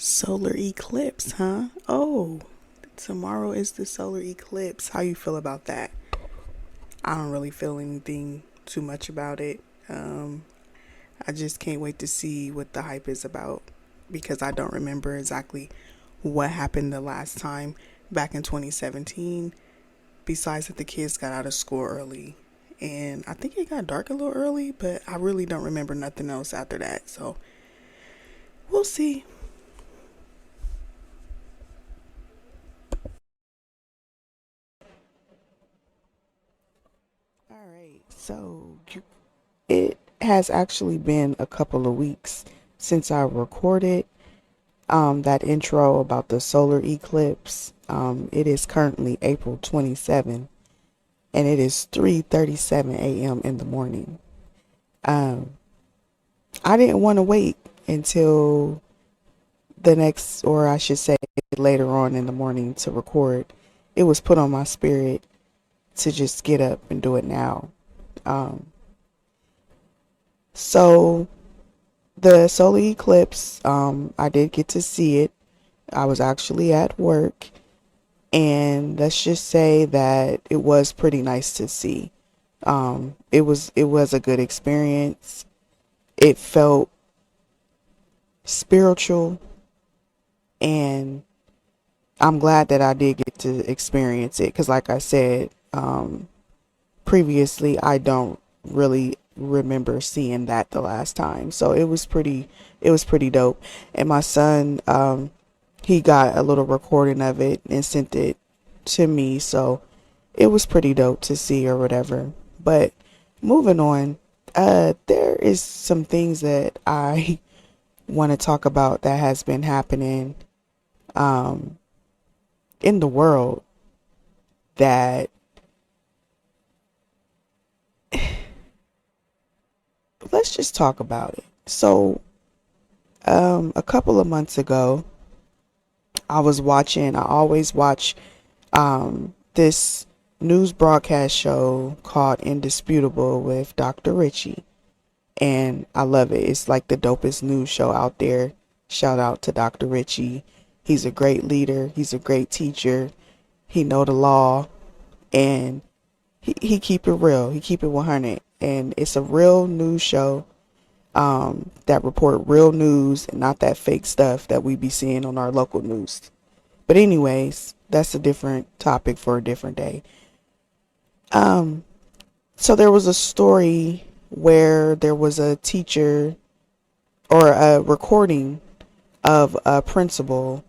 Solar eclipse, huh? Oh, tomorrow is the solar eclipse. How you feel about that? I don't really feel anything too much about it. Um, I just can't wait to see what the hype is about because I don't remember exactly what happened the last time back in 2017. Besides that, the kids got out of school early, and I think it got dark a little early, but I really don't remember nothing else after that. So we'll see. All right, so it has actually been a couple of weeks since I recorded that intro about the solar eclipse. It is currently April 27th and it is 3:37 a.m. in the morning. Um, I didn't want to wait until the next, or I should say later on in the morning to record. It was put on my spirit to just get up and do it now. Um, so the solar eclipse, I did get to see it. I was actually at work, and let's just say that it was pretty nice to see. It was a good experience. It felt spiritual, and I'm glad that I did get to experience it because, like I said previously, I don't really remember seeing that the last time. So it was pretty dope. And my son, he got a little recording of it and sent it to me. So it was pretty dope to see or whatever. But moving on, there is some things that I want to talk about that has been happening um, in the world that let's just talk about it. So, a couple of months ago, I always watch this news broadcast show called Indisputable with Dr. Richie. And I love it. It's like the dopest news show out there. Shout out to Dr. Richie. He's a great leader. He's a great teacher. He know the law, and he keep it real. He keep it 100. And it's a real news show that report real news and not that fake stuff that we be seeing on our local news. But anyways, that's a different topic for a different day. Um, so there was a story where there was a teacher or a recording of a principal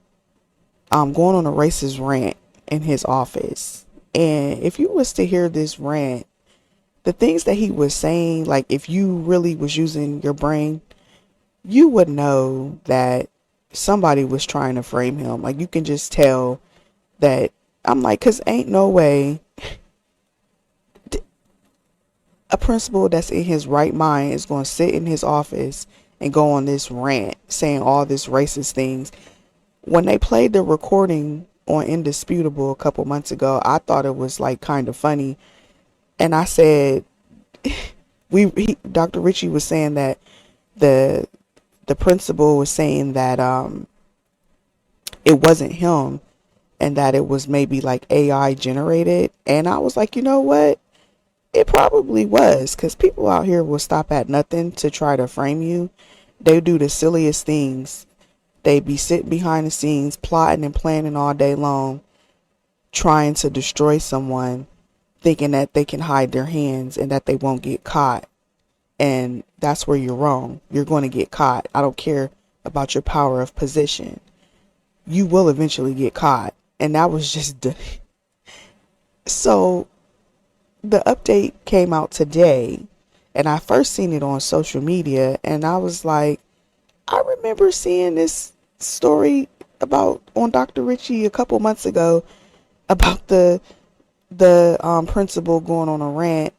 going on a racist rant in his office. And if you was to hear this rant, the things that he was saying, like if you really was using your brain, you would know that somebody was trying to frame him. Like you can just tell that. I'm like, cause ain't no way a principal that's in his right mind is going to sit in his office and go on this rant saying all this racist things. When they played the recording on Indisputable a couple months ago, I thought it was like kind of funny. And I said, Dr. Richie was saying that the the principal was saying that it wasn't him and that it was maybe like AI generated. And I was like, you know what? It probably was, because people out here will stop at nothing to try to frame you. They do the silliest things. They be sitting behind the scenes, plotting and planning all day long, trying to destroy someone, thinking that they can hide their hands and that they won't get caught. And that's where you're wrong. You're going to get caught. I don't care about your power of position. You will eventually get caught. And that was just so the update came out today, and I first seen it on social media, and I was like, I remember seeing this story about on Dr. Richie a couple months ago about the principal going on a rant,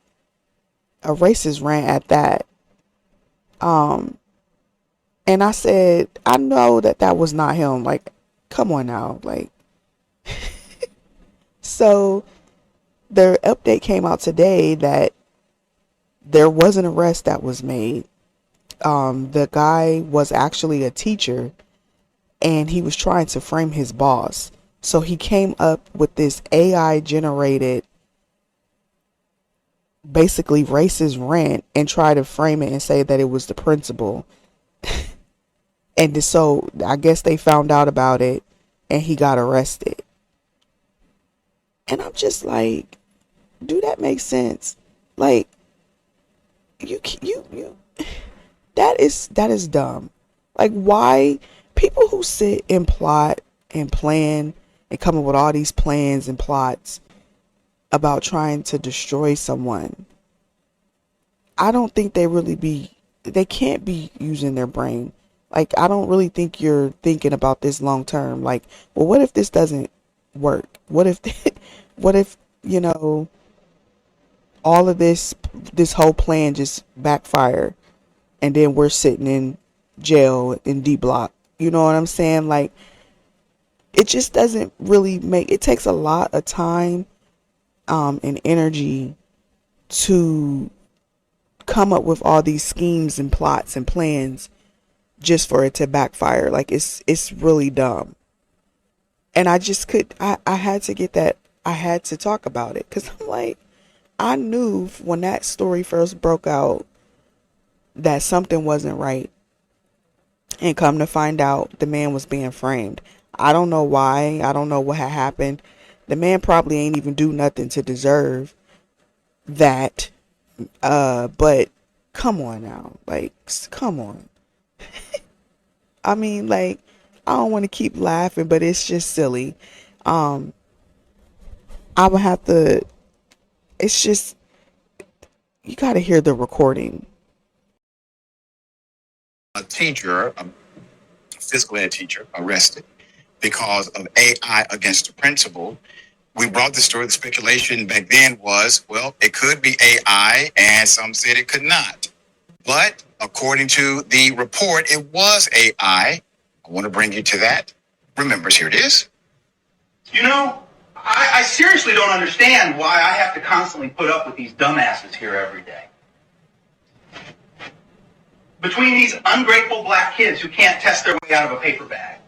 a racist rant at that. Um, and I said, I know that that was not him. Like, come on now, like. So the update came out today that there was an arrest that was made. The guy was actually a teacher and he was trying to frame his boss. So he came up with this AI generated, basically racist rant, and tried to frame it and say that it was the principal. And so I guess they found out about it and he got arrested. And I'm just like, do that make sense? Like, you that is dumb. Like, why people who sit and plot and plan and come up with all these plans and plots about trying to destroy someone, I don't think they can't be using their brain. Like, I don't really think you're thinking about this long term. Like, well, what if this doesn't work? What if, what if, all of this whole plan just backfire, and then we're sitting in jail in D block? You know what I'm saying? Like, it just doesn't really it takes a lot of time, and energy to come up with all these schemes and plots and plans just for it to backfire. Like, it's really dumb. And I had to get that, I had to talk about it, because I'm like, I knew when that story first broke out that something wasn't right. And come to find out, the man was being framed. I don't know why. I don't know what had happened. The man probably ain't even do nothing to deserve that. But come on now. Like, come on. I mean, like, I don't want to keep laughing, but it's just silly. I would have to, it's just, you got to hear the recording. A teacher, a physical ed teacher, arrested because of AI against the principal. We brought the story. The speculation back then was, well, it could be AI, and some said it could not. But according to the report, it was AI. I want to bring you to that. Remember, here it is. I seriously don't understand why I have to constantly put up with these dumbasses here every day. Between these ungrateful black kids who can't test their way out of a paper bag,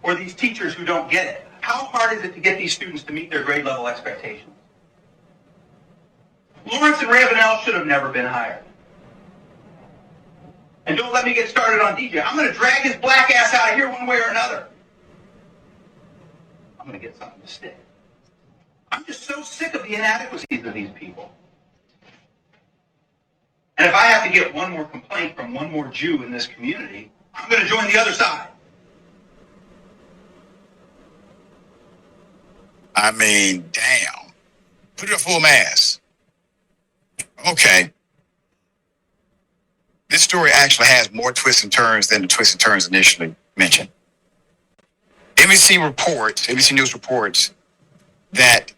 or these teachers who don't get it, how hard is it to get these students to meet their grade level expectations? Lawrence and Ravenel should have never been hired. And don't let me get started on DJ. I'm going to drag his black ass out of here one way or another. I'm going to get something to stick. I'm just so sick of the inadequacies of these people. And if I have to get one more complaint from one more Jew in this community, I'm going to join the other side. I mean, damn. Put it a full mass. Okay. This story actually has more twists and turns than the twists and turns initially mentioned. NBC News reports that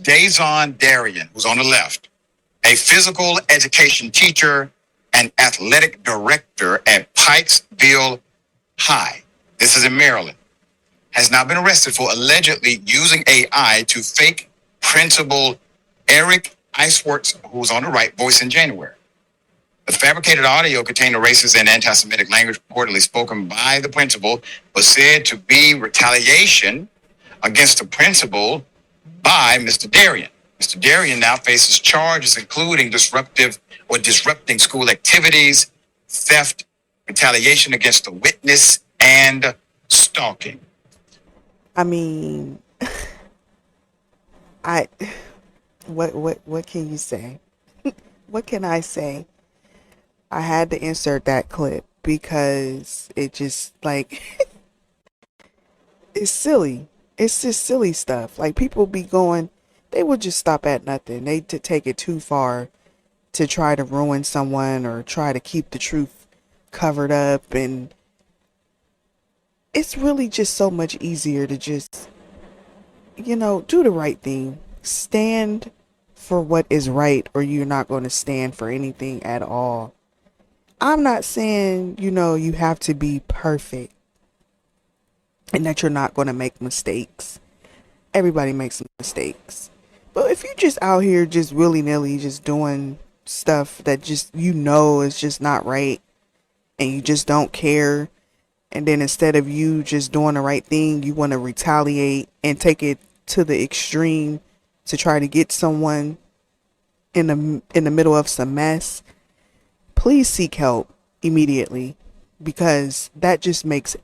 Dazon Darian, who's on the left, a physical education teacher and athletic director at Pikesville High, this is in Maryland, has now been arrested for allegedly using AI to fake Principal Eric Iceworks, who's on the right, voice in January. The fabricated audio contained a racist and anti-Semitic language reportedly spoken by the principal, was said to be retaliation against the principal by Mr. Darian. Mr. Darian now faces charges including disrupting school activities, theft, retaliation against a witness, and stalking. I mean, what can you say? What can I say? I had to insert that clip because it just, like, it's silly. It's just silly stuff. Like, people be going, they would just stop at nothing. They to take it too far to try to ruin someone or try to keep the truth covered up. And it's really just so much easier to just, do the right thing. Stand for what is right, or you're not going to stand for anything at all. I'm not saying, you have to be perfect and that you're not going to make mistakes. Everybody makes mistakes. But if you're just out here just willy-nilly just doing stuff that just is just not right, and you just don't care, And then instead of you just doing the right thing, you want to retaliate and take it to the extreme to try to get someone in the middle of some mess. Please seek help immediately, because that just makes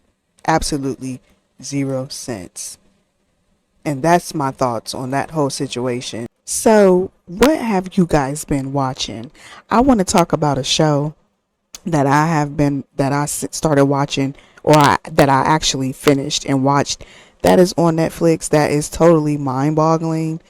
absolutely zero sense. And that's my thoughts on that whole situation. So, what have you guys been watching? I want to talk about a show that I started watching, that I actually finished and watched, that is on Netflix, that is totally mind-boggling.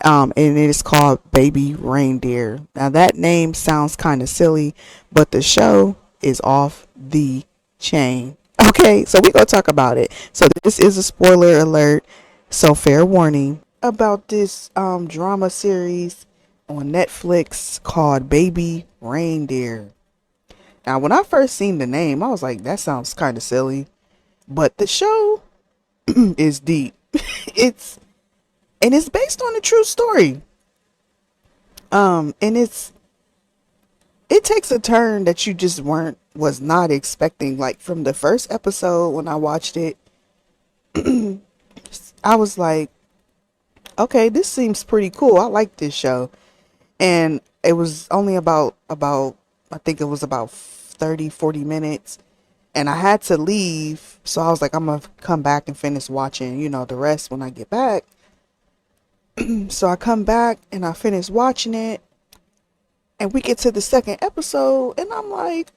And it is called Baby Reindeer. Now that name sounds kind of silly, but the show is off the chain. Okay, so we're gonna talk about it. So this is a spoiler alert. So fair warning about this drama series on Netflix called Baby Reindeer. Now when I first seen the name, I was like, that sounds kind of silly, but the show is deep. it's and it's based on a true story. And it takes a turn that you just was not expecting. Like from the first episode when I watched it, I was like, okay, this seems pretty cool. I like this show. And it was only about I think it was about 30-40 minutes, and I had to leave, so I was like, I'm gonna come back and finish watching, the rest when I get back. So I come back and I finish watching it, and we get to the second episode, and I'm like,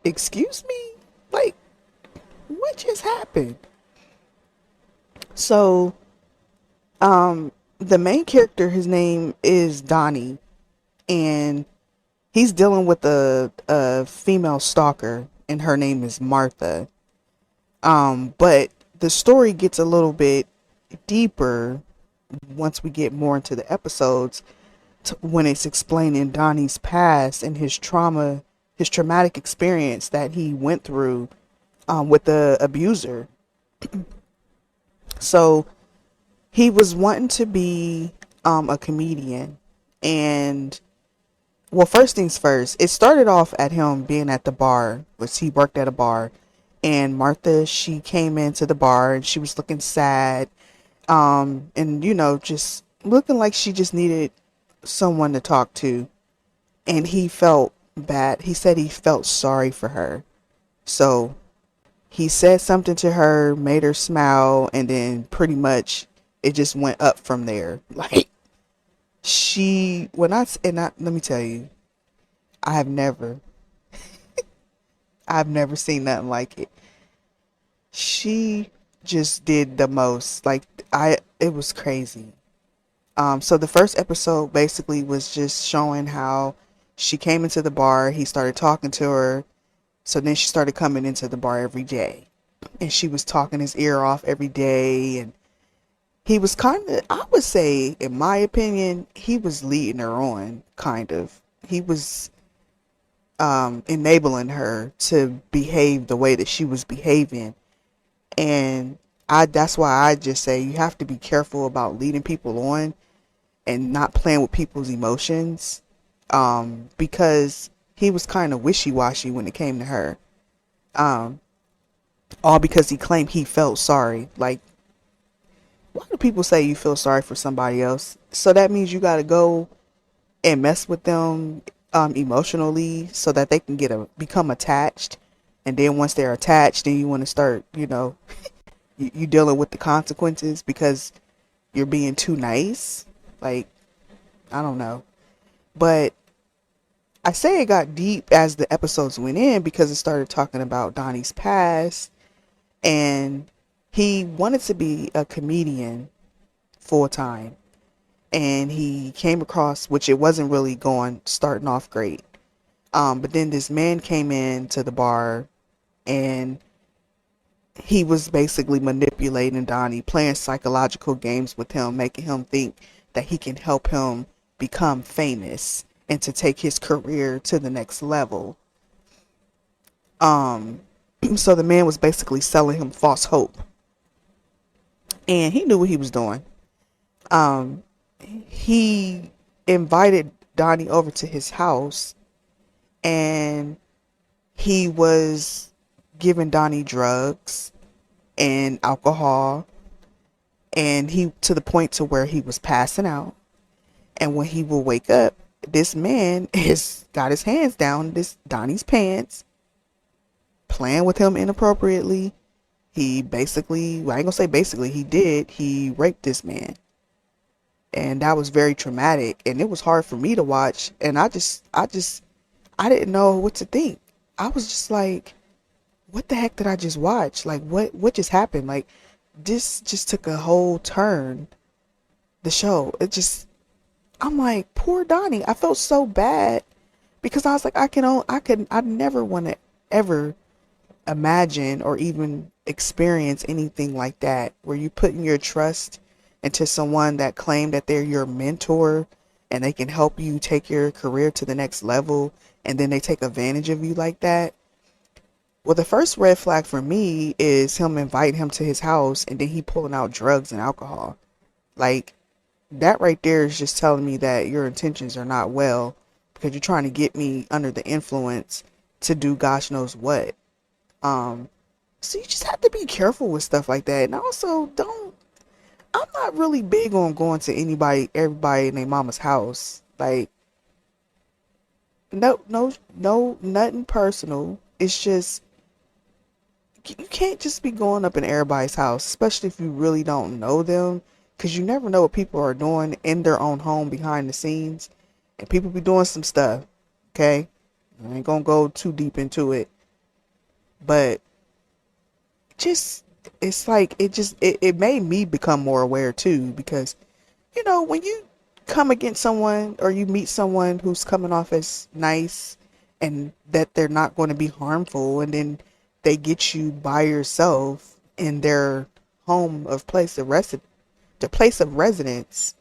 excuse me? Like, what just happened? So, the main character, his name is Donnie, and he's dealing with a female stalker, and her name is Martha. But the story gets a little bit deeper once we get more into the episodes, when it's explaining Donnie's past and his traumatic experience that he went through with the abuser. So he was wanting to be a comedian, and well, first things first, it started off at him being at the bar, which he worked at a bar, and Martha, she came into the bar and she was looking sad, and just looking like she just needed someone to talk to, and he felt bad. He said he felt sorry for her. So he said something to her, made her smile, and then pretty much it just went up from there. Like, let me tell you, I've never seen nothing like it. She just did the most. Like, it was crazy. So the first episode basically was just showing how she came into the bar, he started talking to her. So then she started coming into the bar every day, and she was talking his ear off every day, and he was kind of, I would say, in my opinion, he was leading her on, kind of. He was enabling her to behave the way that she was behaving. And that's why I just say you have to be careful about leading people on and not playing with people's emotions, because he was kind of wishy-washy when it came to her, all because he claimed he felt sorry. Like, why do people say you feel sorry for somebody else? So that means you got to go and mess with them emotionally so that they can become attached, and then once they're attached, then you want to start, you dealing with the consequences because you're being too nice. Like, I don't know, but I say it got deep as the episodes went in because it started talking about Donnie's past, and he wanted to be a comedian full time, and he came across, which it wasn't really starting off great. But then this man came in to the bar, and he was basically manipulating Donnie, playing psychological games with him, making him think that he can help him become famous and to take his career to the next level. So the man was basically selling him false hope, and he knew what he was doing. He invited Donnie over to his house, and he was giving Donnie drugs and alcohol, and he to the point to where he was passing out. And when he will wake up, this man has got his hands down this Donnie's pants, playing with him inappropriately. He basically, well, I ain't gonna say basically, he raped this man. And that was very traumatic, and it was hard for me to watch. And I didn't know what to think. I was just like, what the heck did I just watch? Like, what just happened? Like, this just took a whole turn. The show, I'm like, poor Donnie. I felt so bad because I was like, I never want to ever imagine or even experience anything like that where you putting your trust into someone that claimed that they're your mentor and they can help you take your career to the next level, and then they take advantage of you like that. Well, the first red flag for me is him inviting him to his house and then he pulling out drugs and alcohol. Like, that right there is just telling me that your intentions are not well, because you're trying to get me under the influence to do gosh knows what. So you just have to be careful with stuff like that. And also, I'm not really big on going to everybody in their mama's house. Like, no, nothing personal. It's just, you can't just be going up in everybody's house, especially if you really don't know them, because you never know what people are doing in their own home behind the scenes. And people be doing some stuff, okay? I ain't gonna go too deep into it. But just, it's like, it made me become more aware too, because, when you come against someone or you meet someone who's coming off as nice and that they're not going to be harmful, and then they get you by yourself in their home of place of the place of residence,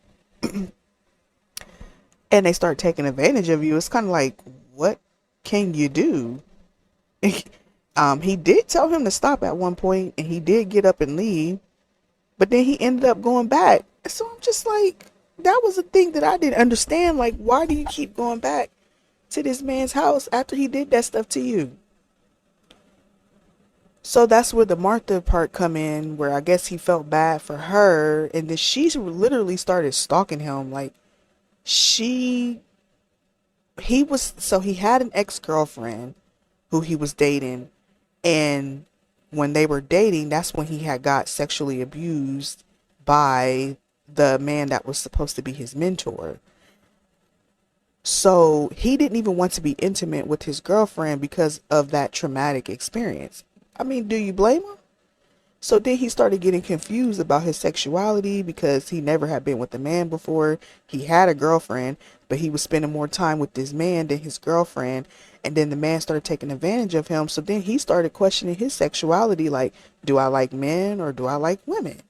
and they start taking advantage of you, it's kind of like, what can you do? He did tell him to stop at one point, and he did get up and leave, but then he ended up going back. So I'm just like, that was a thing that I didn't understand. Like, why do you keep going back to this man's house after he did that stuff to you? So that's where the Martha part come in, where I guess he felt bad for her, and then she literally started stalking him. Like, she he had an ex-girlfriend who he was dating, and when they were dating, that's when he had got sexually abused by the man that was supposed to be his mentor. So he didn't even want to be intimate with his girlfriend because of that traumatic experience. I mean, do you blame him? So then he started getting confused about his sexuality because he never had been with a man before. He had a girlfriend, but he was spending more time with this man than his girlfriend. And then the man started taking advantage of him. So then he started questioning his sexuality, like, do I like men or do I like women?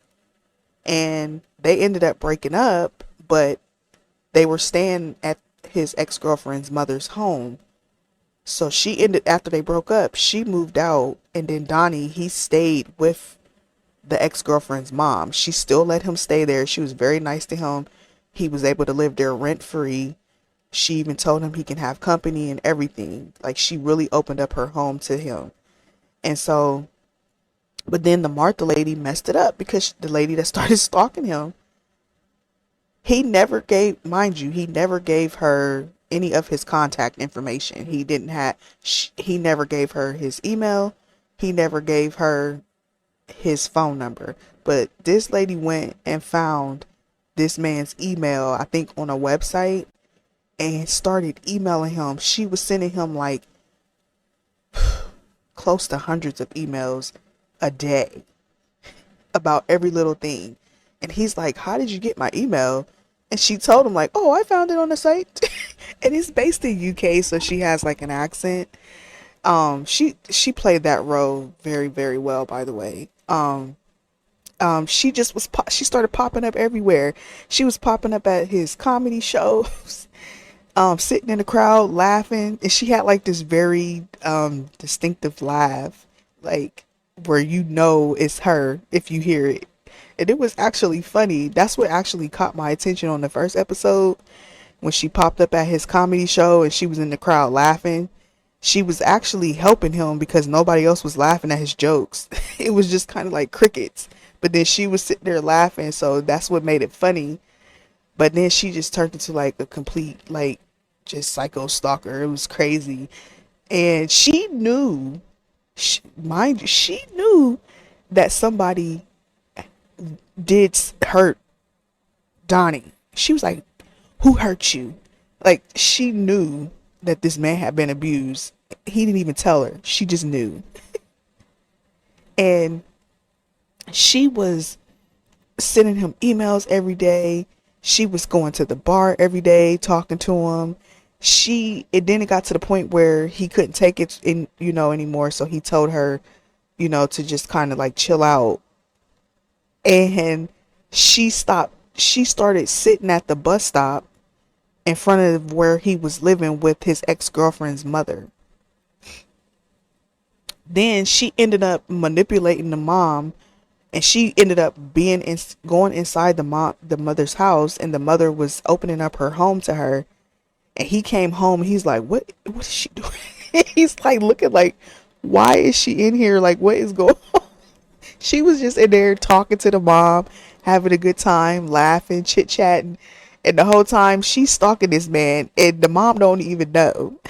And they ended up breaking up, but they were staying at his ex-girlfriend's mother's home. So after they broke up, she moved out, and then Donnie, he stayed with the ex-girlfriend's mom. She still let him stay there. She was very nice to him. He was able to live there rent-free. She even told him he can have company and everything. Like, she really opened up her home to him. And so, but then the Martha lady messed it up, because the lady that started stalking him, he never gave her any of his contact information. He never gave her his email. He never gave her his phone number. But this lady went and found this man's email, I think on a website, and started emailing him. She was sending him like close to hundreds of emails a day about every little thing. And he's like, how did you get my email? And she told him, like, oh, I found it on the site. And it's based in UK, so she has like an accent. She played that role very, very well, by the way. She just she started popping up everywhere. She was popping up at his comedy shows, sitting in the crowd laughing, and she had like this very distinctive laugh, like, where it's her if you hear it. And it was actually funny. That's what actually caught my attention on the first episode, when she popped up at his comedy show and she was in the crowd laughing. she was actually helping him because nobody else was laughing at his jokes. It was just kind of like crickets. But then she was sitting there laughing, so that's what made it funny. But then she just turned into like a complete, like, just psycho stalker. It was crazy. And she knew, mind you, she knew that somebody did hurt Donnie. She was like, who hurt you? Like, she knew that this man had been abused. He didn't even tell her. She just knew. And she was sending him emails every day. She was going to the bar every day, talking to him. It got to the point where he couldn't take it anymore. So he told her, to just kind of like chill out. And she started sitting at the bus stop in front of where he was living with his ex-girlfriend's mother. Then she ended up manipulating the mom, and she ended up going inside the mother's house, and the mother was opening up her home to her. And he came home, and he's like, what is she doing? He's like looking like, why is she in here? Like, what is going on? She was just in there talking to the mom, having a good time, laughing, chit-chatting. And the whole time she's stalking this man, and the mom don't even know.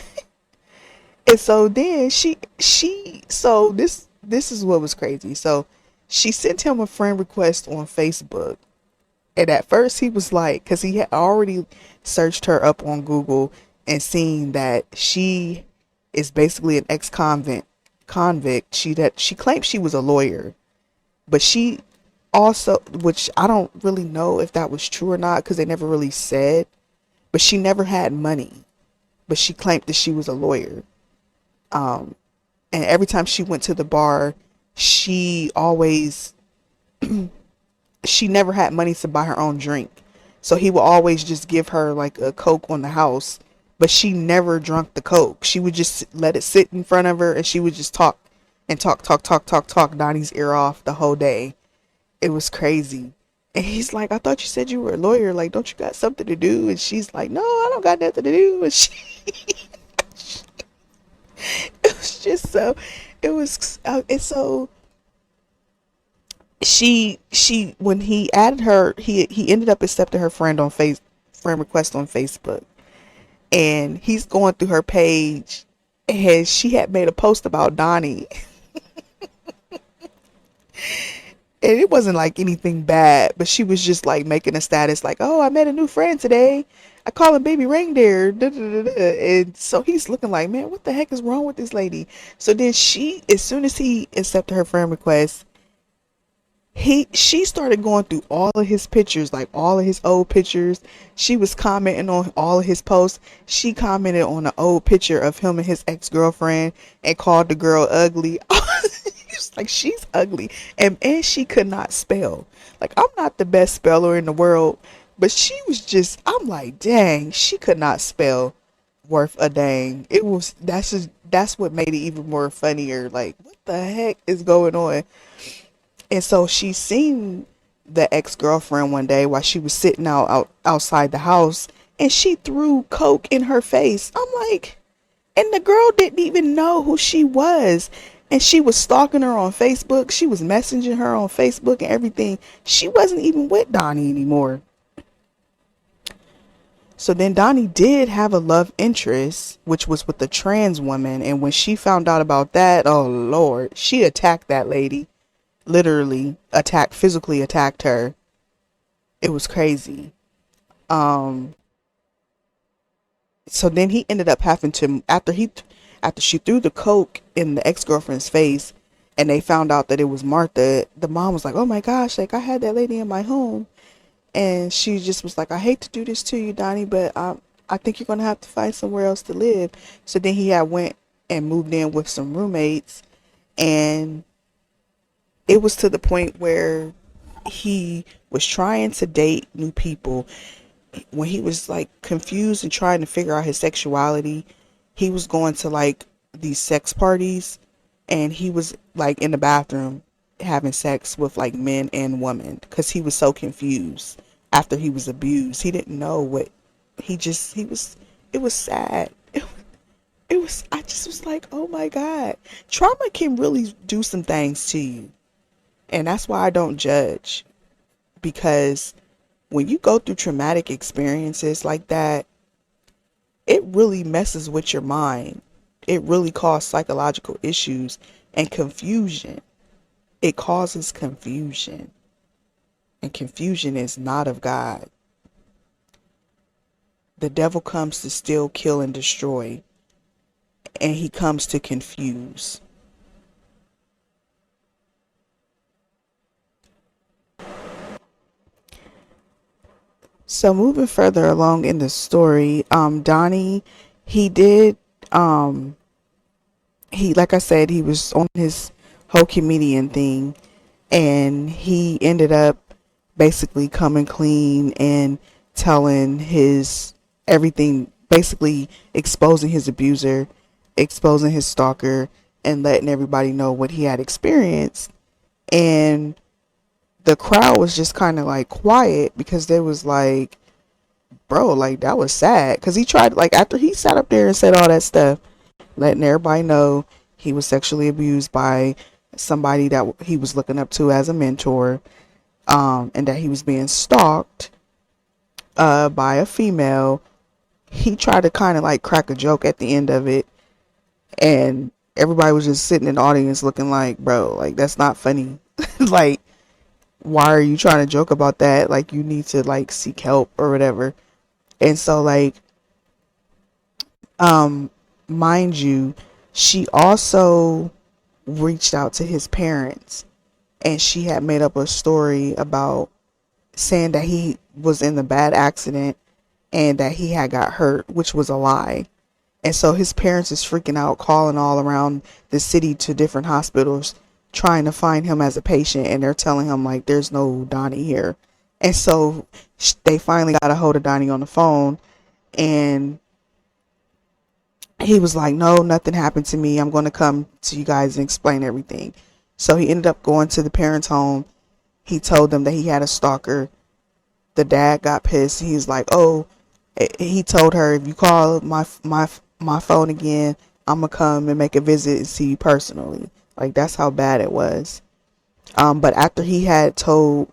And so then so this is what was crazy. So she sent him a friend request on Facebook. And at first he was like, because he had already searched her up on Google and seen that she is basically an convict. She claimed she was a lawyer, but she also, which I don't really know if that was true or not, because they never really said, but she never had money, but she claimed that she was a lawyer. And every time she went to the bar, she never had money to buy her own drink. So he would always just give her like a Coke on the house, but she never drank the Coke. She would just let it sit in front of her, and she would just talk Donnie's ear off the whole day. It was crazy. And he's like, I thought you said you were a lawyer. Like, don't you got something to do? And she's like, no, I don't got nothing to do. And it was just so, it was, it's so, when he added her, he ended up accepting her friend request on Facebook. And he's going through her page, and she had made a post about Donnie. And it wasn't like anything bad, but she was just like making a status like, oh, I met a new friend today. I call him baby Reindeer. Da, da, da, da. And so he's looking like, man, what the heck is wrong with this lady? So then as soon as he accepted her friend request, she started going through all of his pictures, like all of his old pictures. She was commenting on all of his posts. She commented on an old picture of him and his ex-girlfriend and called the girl ugly. Like, she's ugly, and she could not spell. Like, I'm not the best speller in the world, but she was just, I'm like, dang, she could not spell worth a dang. That's what made it even more funnier. Like, what the heck is going on? And so she seen the ex-girlfriend one day while she was sitting outside the house, and she threw Coke in her face. I'm like, and the girl didn't even know who she was. And she was stalking her on Facebook. She was messaging her on Facebook and everything. She wasn't even with Donnie anymore. So then Donnie did have a love interest, which was with the trans woman. And when she found out about that, oh Lord, she attacked that lady. Literally physically attacked her. It was crazy. So then he ended up having to, after she threw the Coke in the ex-girlfriend's face, and they found out that it was Martha, the mom was like, oh my gosh, like, I had that lady in my home. And she just was like, I hate to do this to you, Donnie, but I think you're going to have to find somewhere else to live. So then he had went and moved in with some roommates, and it was to the point where he was trying to date new people. When he was like confused and trying to figure out his sexuality, he was going to like these sex parties, and he was like in the bathroom having sex with like men and women because he was so confused after he was abused. He didn't know what it was sad. It I just was like, oh my God. Trauma can really do some things to you. And that's why I don't judge. Because when you go through traumatic experiences like that, it really messes with your mind. It really causes psychological issues and confusion. It causes confusion. And confusion is not of God. The devil comes to steal, kill, and destroy. And he comes to confuse. So moving further along in the story, Donnie, he did, he, like I said, he was on his whole comedian thing, and he ended up basically coming clean and telling his everything, basically exposing his abuser, exposing his stalker, and letting everybody know what he had experienced. And the crowd was just kind of like quiet because they was like, bro, like that was sad. Because he tried, like, after he sat up there and said all that stuff, letting everybody know he was sexually abused by somebody that he was looking up to as a mentor, and that he was being stalked by a female. He tried to kind of like crack a joke at the end of it, and everybody was just sitting in the audience looking like, bro, like that's not funny. Like, why are you trying to joke about that? Like, you need to like seek help or whatever. And so, like, mind you, she also reached out to his parents, and she had made up a story about saying that he was in the bad accident and that he had got hurt, which was a lie. And so his parents is freaking out, calling all around the city to different hospitals trying to find him as a patient, and they're telling him like there's no Donnie here. And so they finally got a hold of Donnie on the phone, and he was like, no, nothing happened to me. I'm going to come to you guys and explain everything. So he ended up going to the parents' home. He told them that he had a stalker. The dad got pissed. He's like, oh, he told her, if you call my phone again, I'm going to come and make a visit and see you personally. Like, that's how bad it was. But after he had told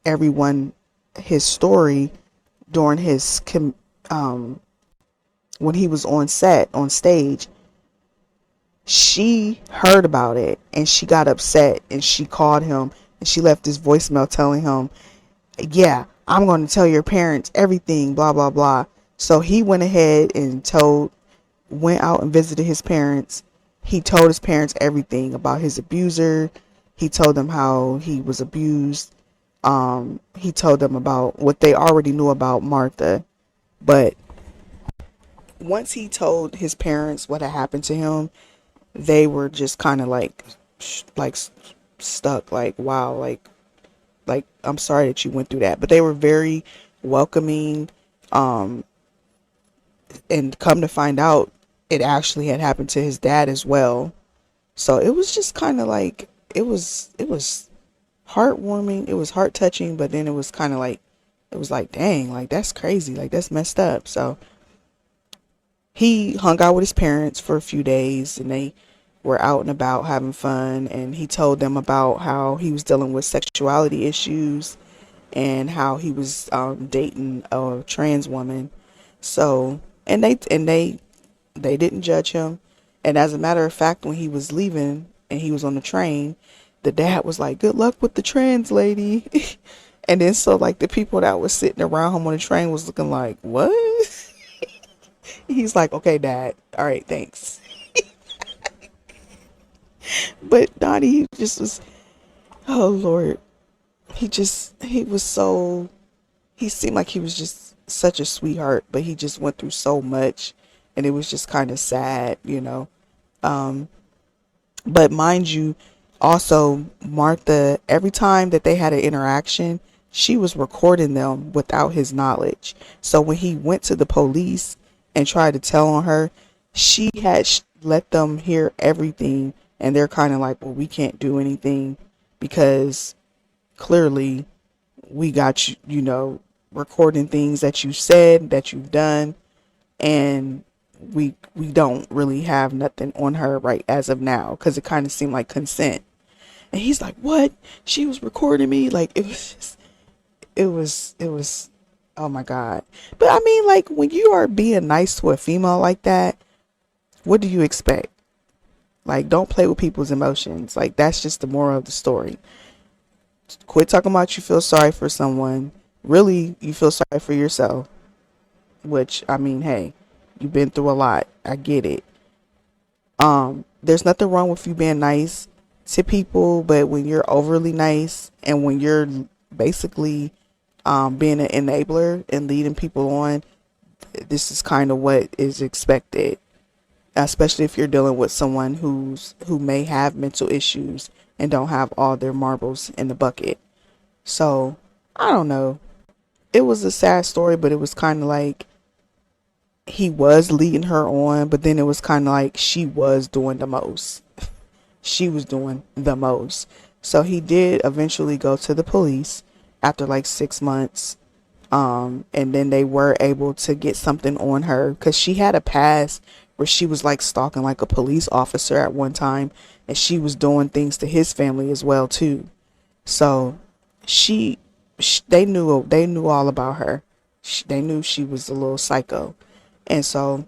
everyone his story during his when he was on set, on stage, she heard about it and she got upset, and she called him and she left this voicemail telling him, yeah, I'm going to tell your parents everything, blah, blah, blah. So he went ahead and went out and visited his parents. He told his parents everything about his abuser. He told them how he was abused. He told them about what they already knew about Martha. But once he told his parents what had happened to him, they were just kind of like stuck, like, wow, like I'm sorry that you went through that. But they were very welcoming, and come to find out, it actually had happened to his dad as well. So it was just kind of like, it was heartwarming, it was heart touching, but then it was kind of like, it was like, dang, like that's crazy, like that's messed up. So he hung out with his parents for a few days, and they were out and about having fun, and he told them about how he was dealing with sexuality issues and how he was dating a trans woman. So, and they didn't judge him. And as a matter of fact, when he was leaving and he was on the train, the dad was like, good luck with the trans lady. And then so like the people that was sitting around him on the train was looking like, what? He's like, okay, dad, all right, thanks. But Donnie, he just was, oh Lord, he seemed like he was just such a sweetheart, but he just went through so much, and it was just kind of sad, you know. But mind you, also Martha, every time that they had an interaction, she was recording them without his knowledge. So when he went to the police and tried to tell on her, she had let them hear everything, and they're kind of like, well, we can't do anything because clearly we got you, recording things that you said, that you've done, and we don't really have nothing on her right as of now, because it kind of seemed like consent. And he's like, what? She was recording me? Like, it was just, it was, oh my God. But I mean, like, when you are being nice to a female like that, what do you expect? Like, don't play with people's emotions. Like, that's just the moral of the story. Quit talking about you feel sorry for someone. Really, you feel sorry for yourself. Which, I mean, hey, you've been through a lot. I get it. There's nothing wrong with you being nice to people, but when you're overly nice and when you're basically being an enabler and leading people on, this is kind of what is expected, especially if you're dealing with someone who may have mental issues and don't have all their marbles in the bucket. So, I don't know. It was a sad story, but it was kind of like he was leading her on, but then it was kind of like she was doing the most. She was doing the most. So he did eventually go to the police after like 6 months. And then they were able to get something on her because she had a past where she was like stalking like a police officer at one time, and she was doing things to his family as well too. So she, they knew all about her. They knew she was a little psycho, and so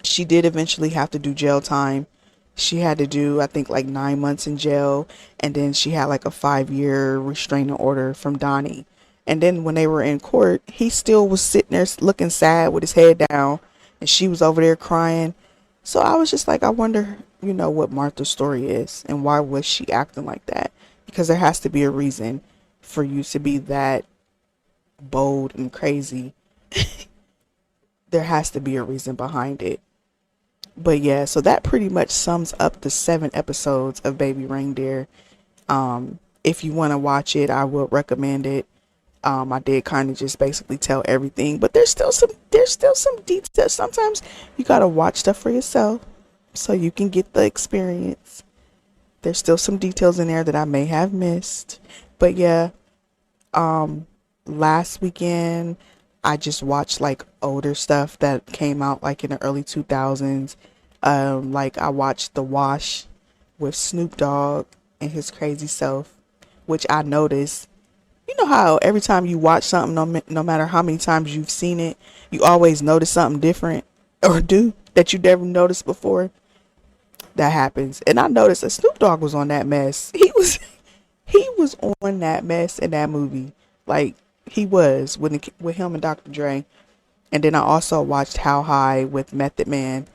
she did eventually have to do jail time. She had to do, I think, like 9 months in jail, and then she had like a 5 year restraining order from Donnie. And then when they were in court, he still was sitting there looking sad with his head down, and she was over there crying. So I was just like, I wonder, what Martha's story is, and why was she acting like that? Because there has to be a reason for you to be that bold and crazy. There has to be a reason behind it. But yeah, so that pretty much sums up the 7 episodes of Baby Reindeer. If you want to watch it, I would recommend it. I did kind of just basically tell everything, but there's still some details. Sometimes you gotta watch stuff for yourself so you can get the experience. There's still some details in there that I may have missed. But yeah, last weekend I just watched like older stuff that came out like in the early 2000s. Like I watched The Wash with Snoop Dogg and his crazy self, which I noticed. You know how every time you watch something, no matter how many times you've seen it, you always notice something different or do that you never noticed before? That happens. And I noticed that Snoop Dogg was on that mess. He was on that mess in that movie. Like he was with him and Dr. Dre. And then I also watched How High with Method Man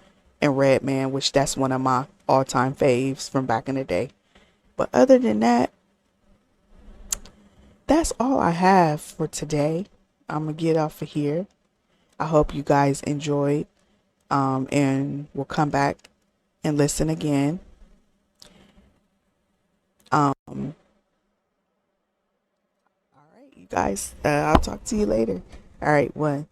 and Redman, which that's one of my all-time faves from back in the day. But other than that, that's all I have for today. I'm gonna get off of here. I hope you guys enjoyed, and we'll come back and listen again. All right, you guys. I'll talk to you later. All right, one.